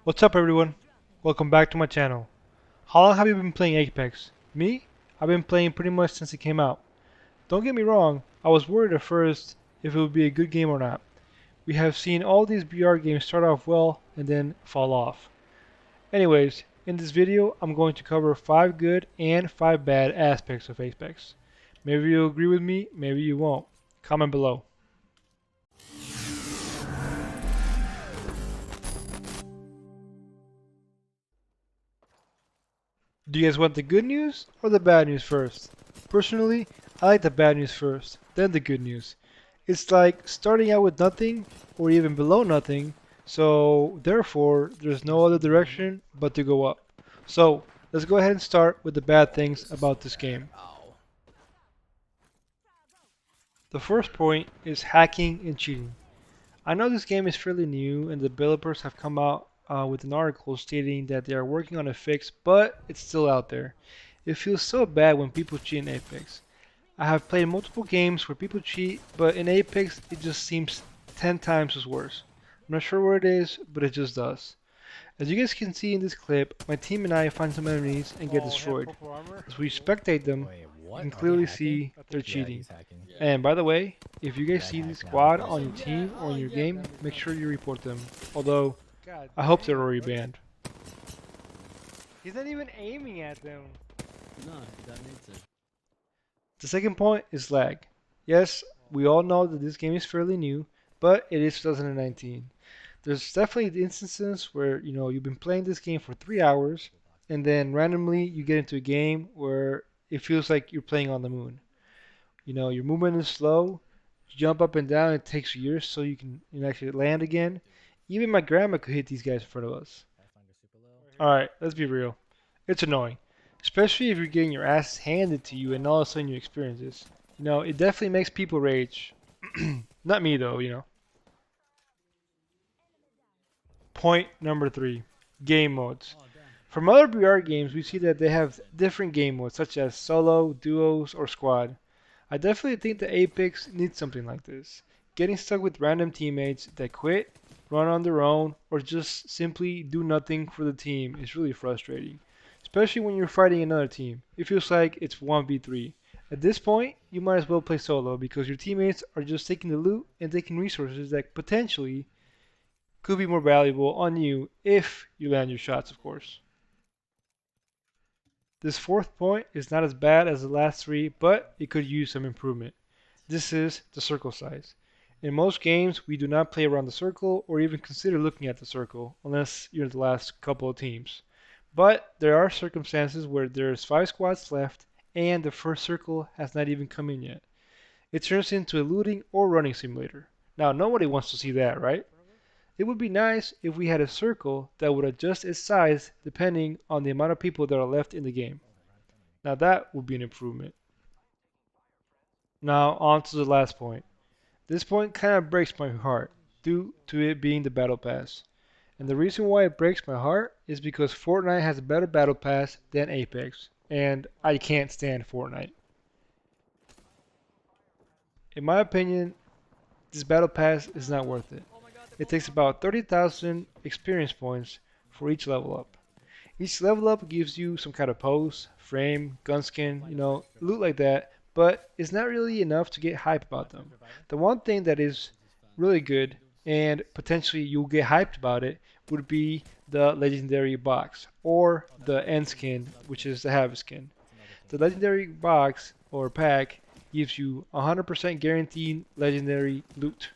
What's up everyone? Welcome back to my channel. How long have you been playing Apex? Me? I've been playing pretty much since it came out. Don't get me wrong, I was worried at first if it would be a good game or not. We have seen all these BR games start off well and then fall off. Anyways, in this video I'm going to cover 5 good and 5 bad aspects of Apex. Maybe you'll agree with me, maybe you won't. Comment below. Do you guys want the good news or the bad news first? Personally, I like the bad news first, then the good news. It's like starting out with nothing or even below nothing, so therefore there's no other direction but to go up. So let's go ahead and start with the bad things about this game. The first point is hacking and cheating. I know this game is fairly new and the developers have come out with an article stating that they are working on a fix, but it's still out there. It feels so bad when people cheat in Apex. I have played multiple games where people cheat, but in Apex it just seems 10 times as worse. I'm not sure what it is, but it just does. As you guys can see in this clip, my team and I find some enemies and get destroyed. As we spectate them, you can clearly see they're cheating. And by the way, if you guys see this squad on your team or in your game, make sure you report them. Although, I hope they're already banned. He's not even aiming at them. No, he doesn't need to. The second point is lag. Yes, we all know that this game is fairly new, but it is 2019. There's definitely instances where you've been playing this game for 3 hours, and then randomly you get into a game where it feels like you're playing on the moon. Your movement is slow, you jump up and down, it takes years so you can actually land again. Even my grandma could hit these guys in front of us. Alright, let's be real. It's annoying. Especially if you're getting your ass handed to you and all of a sudden you experience this. It definitely makes people rage. Not me though. Point number 3. Game modes. From other BR games, we see that they have different game modes such as solo, duos, or squad. I definitely think that Apex needs something like this. Getting stuck with random teammates that quit, run on their own, or just simply do nothing for the team is really frustrating. Especially when you're fighting another team. It feels like it's 1v3. At this point, you might as well play solo because your teammates are just taking the loot and taking resources that potentially could be more valuable on you if you land your shots, of course. This fourth point is not as bad as the last three, but it could use some improvement. This is the circle size. In most games, we do not play around the circle or even consider looking at the circle unless you're the last couple of teams. But there are circumstances where there's 5 squads left and the first circle has not even come in yet. It turns into a looting or running simulator. Now, nobody wants to see that, right? It would be nice if we had a circle that would adjust its size depending on the amount of people that are left in the game. Now that would be an improvement. Now on to the last point. This point kind of breaks my heart due to it being the battle pass. And the reason why it breaks my heart is because Fortnite has a better battle pass than Apex. And I can't stand Fortnite. In my opinion, this battle pass is not worth it. It takes about 30,000 experience points for each level up. Each level up gives you some kind of pose, frame, gun skin, loot like that, but it's not really enough to get hype about them. The one thing that is really good and potentially you'll get hyped about it would be the legendary box or the end skin, which is the Have skin. The legendary box or pack gives you 100% guaranteed legendary loot.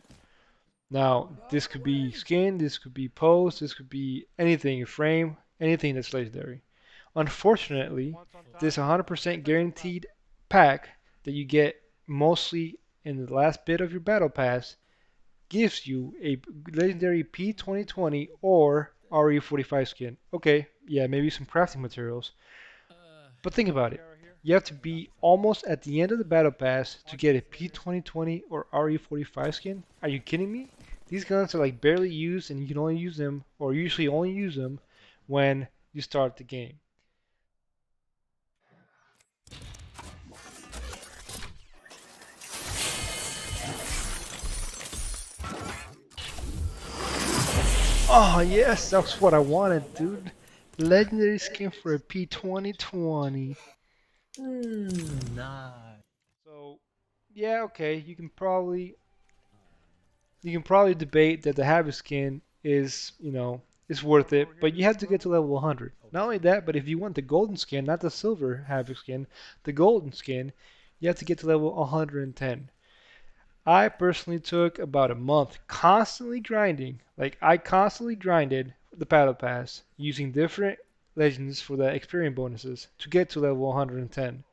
Now, this could be skin, this could be pose, this could be anything, frame, anything that's legendary. Unfortunately, this 100% guaranteed pack that you get mostly in the last bit of your battle pass gives you a legendary P2020 or RE45 skin. Okay, yeah, maybe some crafting materials. But think about it. You have to be almost at the end of the battle pass to get a P2020 or RE45 skin? Are you kidding me? These guns are like barely used and you can only use them, or usually only use them, when you start the game. Oh yes, that's what I wanted, dude. Legendary skin for a P2020. Nah. So, yeah, okay, you can probably debate that the habit skin is worth it, but you have to get to level 100. Not only that, but if you want the golden skin, not the silver habit skin, the golden skin, you have to get to level 110. I personally took about a month constantly grinding. Like I constantly grinded the battle pass using different legends for the experience bonuses to get to level 110.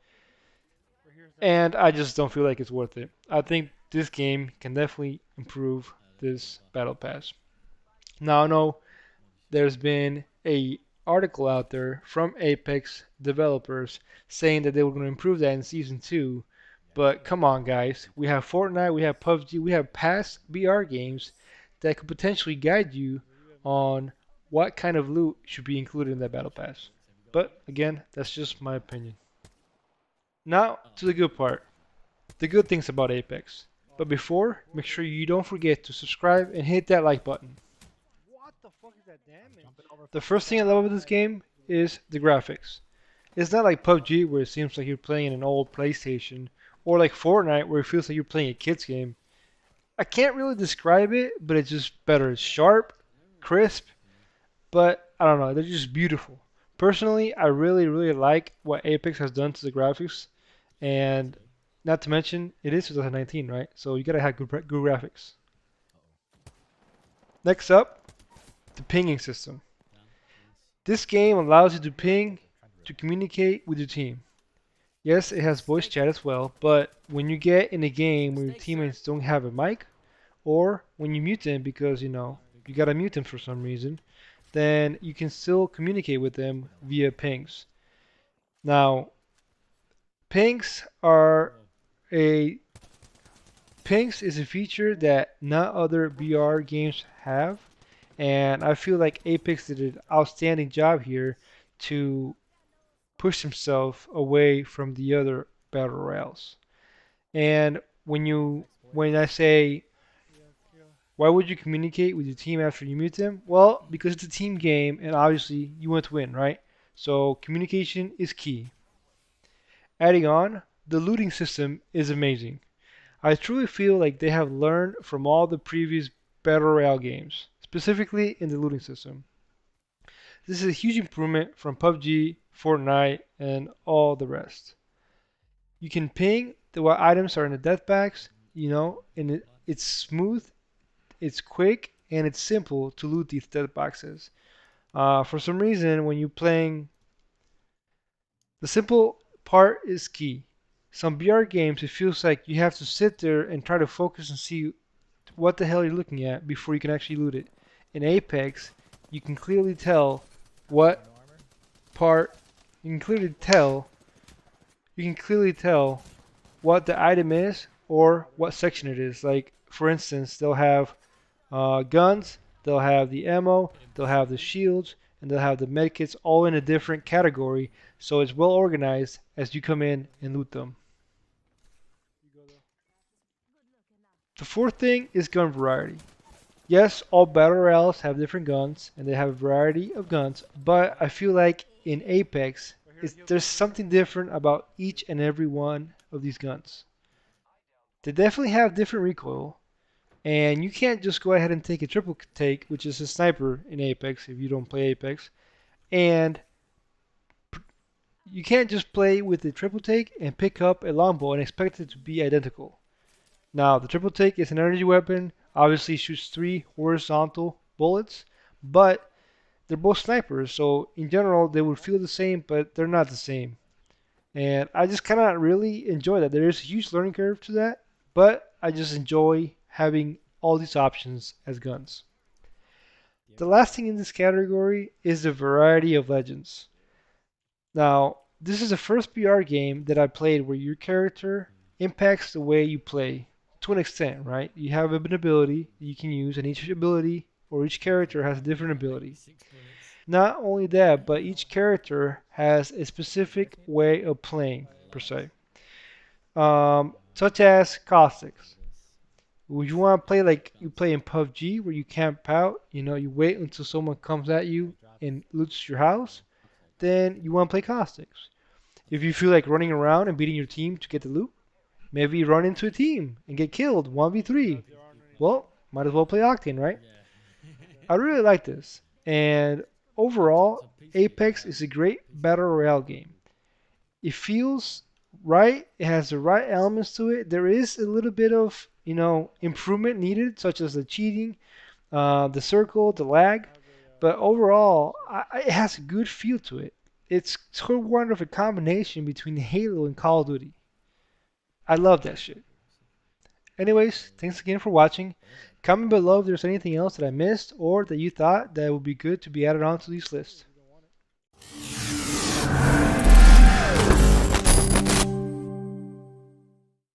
And I just don't feel like it's worth it. I think this game can definitely improve this battle pass. Now I know there's been a article out there from Apex developers saying that they were going to improve that in season 2. But come on, guys. We have Fortnite, we have PUBG, we have past BR games that could potentially guide you on what kind of loot should be included in that battle pass. But again, that's just my opinion. Now to the good part, the good things about Apex. But before, make sure you don't forget to subscribe and hit that like button. What the fuck is that damage? The first thing I love about this game is the graphics. It's not like PUBG where it seems like you're playing an old PlayStation, or like Fortnite where it feels like you're playing a kid's game. I can't really describe it, but it's just better. It's sharp, crisp, but I don't know, they're just beautiful. Personally, I really, really like what Apex has done to the graphics, and not to mention, it is 2019, right? So you gotta have good graphics. Next up, the pinging system. This game allows you to ping to communicate with your team. Yes, it has voice chat as well, but when you get in a game where your teammates don't have a mic, or when you mute them because you gotta mute them for some reason, then you can still communicate with them via pings. Now, pings are a pings is a feature that not other BR games have, and I feel like Apex did an outstanding job here to push himself away from the other battle royales. And when I say why would you communicate with your team after you mute them? Well, because it's a team game and obviously you want to win, right? So communication is key. Adding on, the looting system is amazing. I truly feel like they have learned from all the previous Battle Royale games, specifically in the looting system. This is a huge improvement from PUBG, Fortnite, and all the rest. You can ping what items are in the death packs, and it's smooth, it's quick, and it's simple to loot these death boxes. For some reason, when you're playing, the simple part is key. Some BR games, it feels like you have to sit there and try to focus and see what the hell you're looking at before you can actually loot it. In Apex, you can clearly tell what part, you can clearly tell, you can clearly tell what the item is or what section it is. Like, for instance, they'll have guns, they'll have the ammo, they'll have the shields, and they'll have the medkits all in a different category, so it's well organized as you come in and loot them. The fourth thing is gun variety. Yes, all battle royales have different guns and they have a variety of guns, but I feel like in Apex, there's something different about each and every one of these guns. They definitely have different recoil, and you can't just go ahead and take a triple take, which is a sniper in Apex if you don't play Apex, and you can't just play with a triple take and pick up a longbow and expect it to be identical. Now, the triple take is an energy weapon, obviously shoots 3 horizontal bullets, but they're both snipers, so in general they would feel the same, but they're not the same. And I just kind of really enjoy that. There is a huge learning curve to that, but I just enjoy having all these options as guns. The last thing in this category is the variety of legends. Now, this is the first BR game that I played where your character impacts the way you play to an extent, right? You have an ability you can use, and each ability or each character has a different ability. Not only that, but each character has a specific way of playing, per se, such as Caustics, Would you want to play like you Guns. play in PUBG where you camp out, you wait until someone comes at you Drop it. and loots your Yeah, house? I'll take it. Then you want to play Caustics. If you feel like running around and beating your team to get the loot, maybe you run into a team and get killed 1v3. Well, might as well play Octane, right? Yeah. I really like this. And So overall, PC, Apex is a great battle royale game. It feels right. It has the right elements to it. There is a little bit of, improvement needed, such as the cheating, the circle, the lag. But overall, it has a good feel to it. It's sort of a combination between Halo and Call of Duty. I love that shit. Anyways, thanks again for watching. Comment below if there's anything else that I missed or that you thought that would be good to be added onto this list.